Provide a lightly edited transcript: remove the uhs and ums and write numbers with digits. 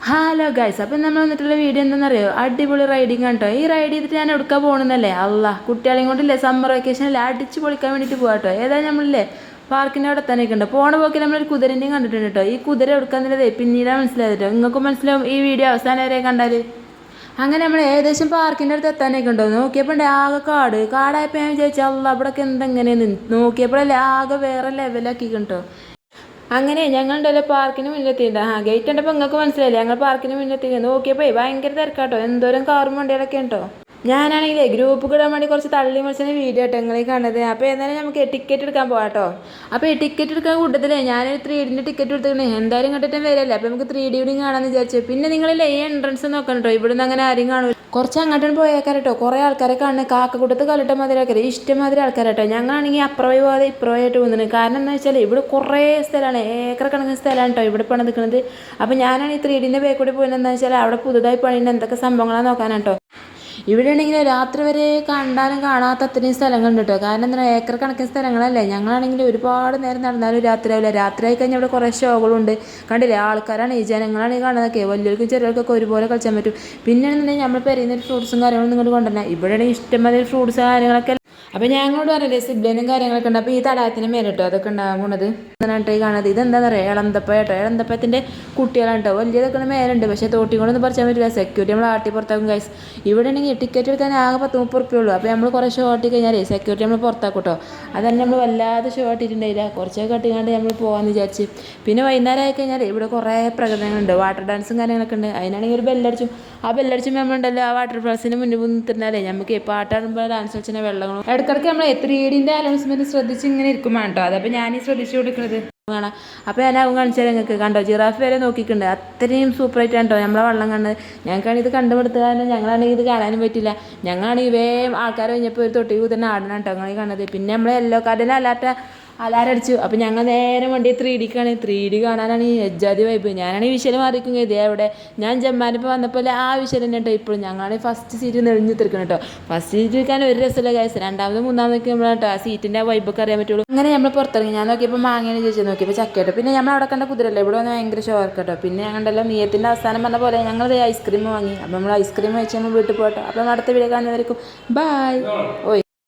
Hello guys, അപ്പം നമ്മൾ വന്നിട്ടുള്ള വീഡിയോ എന്താണെന്നറിയോ? അടിപൊളി റൈഡിങ് ആണ് കേട്ടോ. ഈ റൈഡ് ചെയ്തിട്ട് ഞാൻ എടുക്കാൻ പോകണമെന്നല്ലേ? അല്ല, കുട്ടികളെയും കൊണ്ടില്ലേ സമ്മർ വെക്കേഷനിൽ അടിച്ച് പൊളിക്കാൻ വേണ്ടിയിട്ട് പോകാം കേട്ടോ. ഏതായാലും നമ്മളില്ലേ പാർക്കിൻ്റെ അവിടെ തന്നെ ഉണ്ട്. പോണ പോക്കിൽ നമ്മളൊരു കുതിരൻ്റെയും കണ്ടിട്ടുണ്ട് കേട്ടോ. ഈ കുതിര എടുക്കാന്നുള്ളതേ പിന്നീടാണ് മനസ്സിലായത് കേട്ടോ. നിങ്ങൾക്കും മനസ്സിലാവും ഈ വീഡിയോ അവസാനം വരെ കണ്ടാൽ. അങ്ങനെ നമ്മൾ ഏകദേശം പാർക്കിൻ്റെ അടുത്ത് എത്താനൊക്കെ ഉണ്ടോ നോക്കിയപ്പോൾ ഉണ്ട് ആകെ കാടായപ്പോൾ ഞാൻ വിചാരിച്ചാൽ അല്ല ഇവിടെയൊക്കെ എന്തെങ്ങനെയെന്ന് നോക്കിയപ്പോഴല്ലേ ആകെ വേറെ ലെവലാക്കി കേട്ടോ. അങ്ങനെ ഞങ്ങളുണ്ടല്ലോ പാർക്കിന് മുന്നെത്തിയിട്ട് ഗേറ്റ് കണ്ടപ്പോൾ നിങ്ങൾക്ക് മനസ്സിലായില്ലേ ഞങ്ങൾ പാർക്കിന് മുന്നെത്തി നോക്കിയപ്പോൾ ഭയങ്കര തിരക്കാട്ടോ. എന്തോരം കാറും വണ്ടികളൊക്കെ ഉണ്ടോ. ഞാനാണെങ്കിലേ ഗ്രൂപ്പ് കിടാൻ വേണ്ടി കുറച്ച് തള്ളി മറിച്ച വീഡിയോ കേട്ടോ നിങ്ങൾ കാണുന്നത്. അപ്പോൾ എന്തായാലും നമുക്ക് ടിക്കറ്റ് എടുക്കാൻ പോകാം കേട്ടോ. അപ്പോൾ ഈ ടിക്കറ്റ് എടുക്കാൻ കൂട്ടത്തില്ലേ ഞാനൊരു 3Dൻ്റെ ടിക്കറ്റ് എടുത്തിട്ടുണ്ടേ എന്തായാലും കണ്ടിട്ടും വരില്ല. അപ്പോൾ നമുക്ക് 3D കൂടി കാണാമെന്ന് വിചാരിച്ചു. പിന്നെ നിങ്ങളില്ലേ ഈ എൻട്രൻസ് നോക്കണം കേട്ടോ. ഇവിടുന്ന് അങ്ങനെ ആരും കാണൂല. കുറച്ച് അങ്ങോട്ടും പോയേക്കാർ കേട്ടോ. കുറേ ആൾക്കാരെ കാണുന്നത് കാക്കക്കൂട്ടത്ത് കലിട്ട മാതിരി ആൾക്കാർ ഇഷ്ടമാതിരി ആൾക്കാരാട്ടോ. ഞങ്ങളാണെങ്കിൽ അപ്പുറമായി പോകാതെ ഇപ്പുറമായിട്ട് പോകുന്നത്. കാരണം എന്താ വെച്ചാൽ ഇവിടെ കുറേ സ്ഥലമാണ്, ഏക്കർ കണക്കിന് സ്ഥലമാണ് കേട്ടോ ഇവിടെ പണി നിൽക്കുന്നത്. അപ്പോൾ ഞാനാണ് ഈ 3Dൻ്റെ ബാക്ക് കൂടി പോയത് എന്താ വെച്ചാൽ അവിടെ പുതുതായി പണിയുന്ന എന്തൊക്കെ സംഭവങ്ങളാണ് നോക്കാനാണ് കേട്ടോ. ഇവിടെ ആണെങ്കിൽ രാത്രി വരെ കണ്ടാലും കാണാത്ത അത്രയും സ്ഥലങ്ങളുണ്ട് കേട്ടോ. കാരണം എന്താ ഏക്കർ കണക്കിന് സ്ഥലങ്ങളല്ലേ. ഞങ്ങളാണെങ്കിൽ ഒരുപാട് നേരം നടന്നാലും രാത്രിയാവില്ല. രാത്രിയായി കഴിഞ്ഞാൽ ഇവിടെ കുറേ ഷോകളുണ്ട്. കണ്ടില്ലേ ആൾക്കാരാണ് ഈ ജനങ്ങളാണ് ഈ കാണുന്നതൊക്കെ. വലിയവർക്കും ചെറിയവർക്കൊക്കെ ഒരുപോലെ കളിച്ചാൻ പറ്റും. പിന്നെയാണെന്നുണ്ടെങ്കിൽ നമ്മൾ പെരുന്ന ഫ്രൂട്ട്സും കാര്യങ്ങളും ഇങ്ങോട്ട് കൊണ്ടുവരണം. ഇവിടെ ഇഷ്ടംമാതിരി ഫ്രൂട്ട്സ് കാര്യങ്ങളൊക്കെ. അപ്പോൾ ഞങ്ങളോട് പറഞ്ഞില്ലേ സിബ്ലേനും കാര്യങ്ങളൊക്കെ ഉണ്ട്. അപ്പോൾ ഈ തടാകത്തിന് മേലെ കേട്ടോ അതൊക്കെ ഉണ്ടാകാൻ പോണത് എന്നാണ് ഈ കാണുന്നത്. ഇതെന്താണെന്ന് പറയുക ഇളന്തപ്പ കേട്ടോ. ഇളന്തപ്പത്തിൻ്റെ കുട്ടികളാണ് കേട്ടോ. വലിയതൊക്കെ മേലുണ്ട് പക്ഷേ തോട്ടിക്കൊണ്ടൊന്നും പറിച്ചാൻ പറ്റില്ല. സെക്യൂരിറ്റി നമ്മൾ ആട്ടി പുറത്താക്കും ഗൈസ്. ഇവിടെ ആണെങ്കിൽ ടിക്കറ്റ് എടുക്കാൻ ആകെ 10-30 ഉറുപ്പിക ഉള്ളൂ. അപ്പോൾ നമ്മൾ കുറേ ഷോ ആട്ടി കഴിഞ്ഞാൽ സെക്യൂരിറ്റി നമ്മൾ പുറത്താക്കും കേട്ടോ. അതന്നെ നമ്മൾ വല്ലാതെ ഷോ ആട്ടിയിട്ടുണ്ടായില്ല. കുറച്ചൊക്കെ കട്ടിക്കാണ്ട് നമ്മൾ പോകാമെന്ന് വിചാരിച്ച്. പിന്നെ വൈകുന്നേരം ആയി കഴിഞ്ഞാൽ ഇവിടെ കുറേ പ്രകടനങ്ങളുണ്ട്. വാട്ടർ ഡാൻസും കാര്യങ്ങളൊക്കെ ഉണ്ട്. അതിനാണെങ്കിൽ ഒരു ബെല്ലടിച്ചും ആ ബെല്ലടിച്ചും നമ്മളുണ്ടല്ലോ ആ വാട്ടർ ഫാൾസിന് മുന്നിൽ നിന്നിട്ടുണ്ടാലേ നമുക്ക് പാട്ടാടുമ്പോൾ ഡാൻസ് കളിച്ചാൽ വെള്ളങ്ങളും ഇടയ്ക്കിടയ്ക്ക് നമ്മൾ 3Dൻ്റെ അനൗൺസ്മെൻറ്റ് ശ്രദ്ധിച്ച് ഇങ്ങനെ ഇരിക്കും കേട്ടോ. അതപ്പോൾ ഞാൻ ശ്രദ്ധിച്ചു കൊടുക്കുന്നത് കാണാം. അപ്പോൾ ഞാനാവും കാണിച്ചാൽ നിങ്ങൾക്ക് കണ്ടോ ജിറാഫ് വരെ നോക്കിയിട്ടുണ്ട്. അത്രയും സൂപ്പറായിട്ടാണ് കേട്ടോ നമ്മളെ വെള്ളം കണ്ടത്. ഞങ്ങൾക്കാണെങ്കിൽ ഇത് കണ്ടുപിടുത്ത കാരണം ഞങ്ങളാണെങ്കിൽ ഇത് കാണാനും പറ്റില്ല. ഞങ്ങളാണെങ്കിൽ വേഗം ആൾക്കാർ കഴിഞ്ഞപ്പോൾ ഒരു തൊട്ടി കൂതന്നെ ആടണം കേട്ടോ നിങ്ങൾ കാണുന്നത്. പിന്നെ നമ്മൾ യെല്ലോ കാർഡിൽ അലാരടിച്ചു. അപ്പോൾ ഞങ്ങൾ നേരെ വണ്ടി 3Dക്കാണ്. 3D കാണാനാണ് ഈ എജ്ജാതി വൈബ്. ഞാനാണ് ഈ വിഷയം മാറിക്കും ഇതേ അവിടെ ഞാൻ ജമ്മാനിപ്പോൾ വന്നപ്പോൾ ആ വിഷയം തന്നെ കേട്ടോ. ഇപ്പോഴും ഞങ്ങളാണ് ഫസ്റ്റ് സീറ്റ് നെളിഞ്ഞ് തീർക്കണം കേട്ടോ. ഫസ്റ്റ് സീറ്റ് ഇരിക്കാൻ ഒരു രസമില്ല കേസ്. രണ്ടാമതും മൂന്നാമതൊക്കെ നമ്മൾ കേട്ടോ ആ സീറ്റിൻ്റെ ആ വൈബൊക്കെ അറിയാൻ പറ്റുള്ളൂ. അങ്ങനെ നമ്മൾ പുറത്തിറങ്ങി. ഞാൻ നോക്കിയപ്പോൾ മാങ്ങേനെ ചോദിച്ചു നോക്കിയപ്പോൾ ചക്കട്ടോ. പിന്നെ നമ്മൾ അവിടെ കണ്ട കുതിരല്ലേ ഇവിടെ വന്ന് ഭയങ്കര ഷോർക്ക് കേട്ടോ. പിന്നെ ഞങ്ങളുണ്ടല്ലോ നീയത്തിൻ്റെ അവസാനം പറഞ്ഞ പോലെ ഞങ്ങൾ ഐസ്ക്രീം വാങ്ങി. അപ്പോൾ നമ്മൾ ഐസ്ക്രീം കഴിച്ച് നമ്മൾ വീട്ടിൽ പോകട്ടോ. അപ്പോൾ അടുത്ത വീഡിയോ കാണുന്നവർക്കും ബൈ. ഓയ്.